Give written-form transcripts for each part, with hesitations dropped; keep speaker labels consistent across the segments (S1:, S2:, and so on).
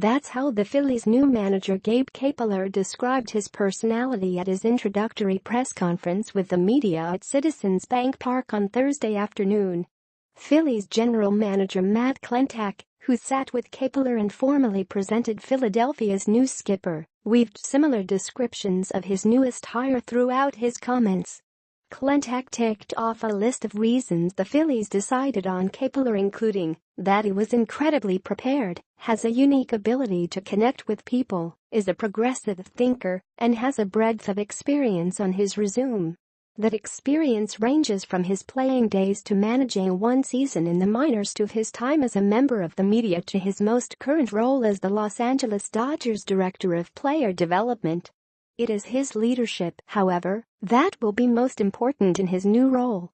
S1: That's how the Phillies' new manager Gabe Kapler described his personality at his introductory press conference with the media at Citizens Bank Park on Thursday afternoon. Phillies general manager Matt Klentak, who sat with Kapler and formally presented Philadelphia's new skipper, weaved similar descriptions of his newest hire throughout his comments. Klentak ticked off a list of reasons the Phillies decided on Kapler, including that he was incredibly prepared, has a unique ability to connect with people, is a progressive thinker, and has a breadth of experience on his resume. That experience ranges from his playing days to managing one season in the minors to his time as a member of the media to his most current role as the Los Angeles Dodgers Director of Player Development. It is his leadership, however, that will be most important in his new role.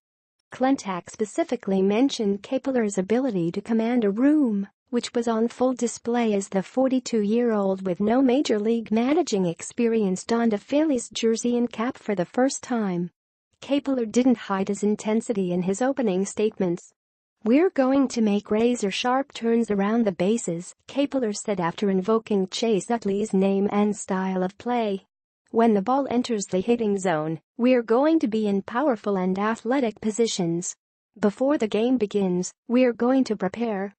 S1: Klentak specifically mentioned Kapler's ability to command a room, which was on full display as the 42-year-old with no major league managing experience donned a Phillies jersey and cap for the first time. Kapler didn't hide his intensity in his opening statements. "We're going to make razor-sharp turns around the bases," Kapler said after invoking Chase Utley's name and style of play. "When the ball enters the hitting zone, we're going to be in powerful and athletic positions. Before the game begins, we're going to prepare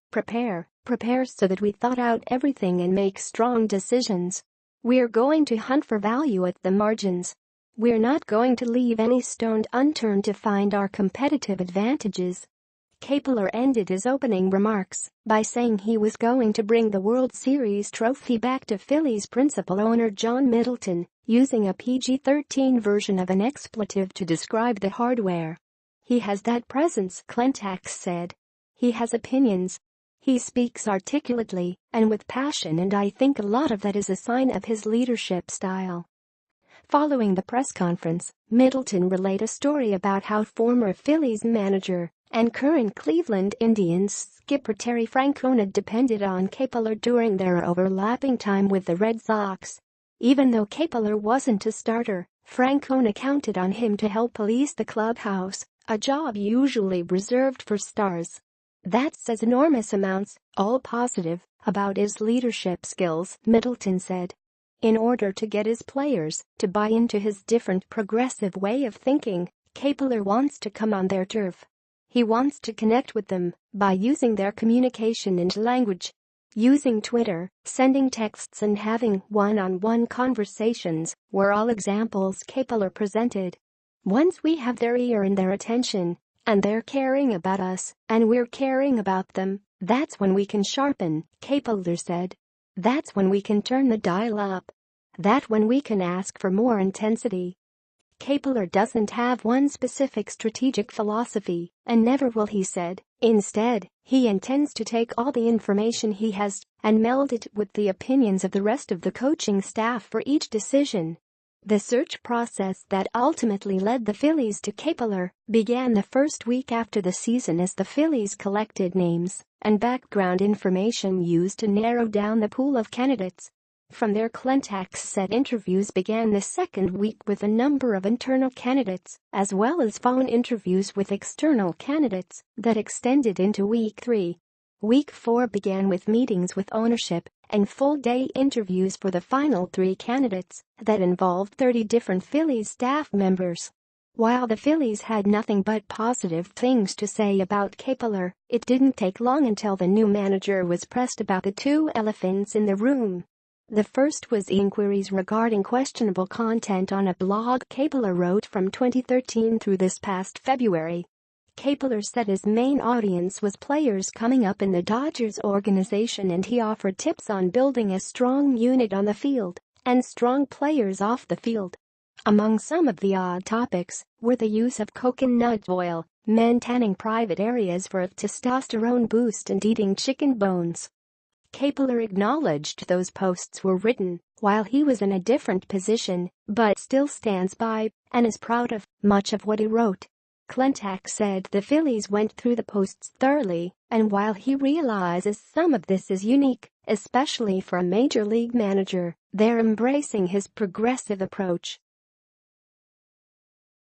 S1: so that we thought out everything and make strong decisions. We're going to hunt for value at the margins. We're not going to leave any stone unturned to find our competitive advantages." Kapler ended his opening remarks by saying he was going to bring the World Series trophy back to Phillies principal owner John Middleton, using a PG-13 version of an expletive to describe the hardware. "He has that presence," Klentak said. "He has opinions. He speaks articulately and with passion, and I think a lot of that is a sign of his leadership style." Following the press conference, Middleton relayed a story about how former Phillies manager and current Cleveland Indians skipper Terry Francona depended on Kapler during their overlapping time with the Red Sox. Even though Kapler wasn't a starter, Francona counted on him to help police the clubhouse, a job usually reserved for stars. "That says enormous amounts, all positive, about his leadership skills," Middleton said. In order to get his players to buy into his different progressive way of thinking, Kapler wants to come on their turf. He wants to connect with them by using their communication and language. Using Twitter, sending texts and having one-on-one conversations were all examples Kapler presented. "Once we have their ear and their attention, and they're caring about us, and we're caring about them, that's when we can sharpen," Kapler said. "That's when we can turn the dial up. That's when we can ask for more intensity." Kapler doesn't have one specific strategic philosophy, and never will, he said. Instead, he intends to take all the information he has and meld it with the opinions of the rest of the coaching staff for each decision. The search process that ultimately led the Phillies to Kapler began the first week after the season as the Phillies collected names and background information used to narrow down the pool of candidates. From there, Klentak said interviews began the second week with a number of internal candidates, as well as phone interviews with external candidates that extended into week 3. Week 4 began with meetings with ownership and full-day interviews for the final 3 candidates that involved 30 different Phillies staff members. While the Phillies had nothing but positive things to say about Kapler, it didn't take long until the new manager was pressed about the 2 elephants in the room. The first was inquiries regarding questionable content on a blog Kapler wrote from 2013 through this past February. Kapler said his main audience was players coming up in the Dodgers organization, and he offered tips on building a strong unit on the field and strong players off the field. Among some of the odd topics were the use of coconut oil, men tanning private areas for a testosterone boost, and eating chicken bones. Kapler acknowledged those posts were written while he was in a different position, but still stands by and is proud of much of what he wrote. Klentak said the Phillies went through the posts thoroughly, and while he realizes some of this is unique, especially for a major league manager, they're embracing his progressive approach.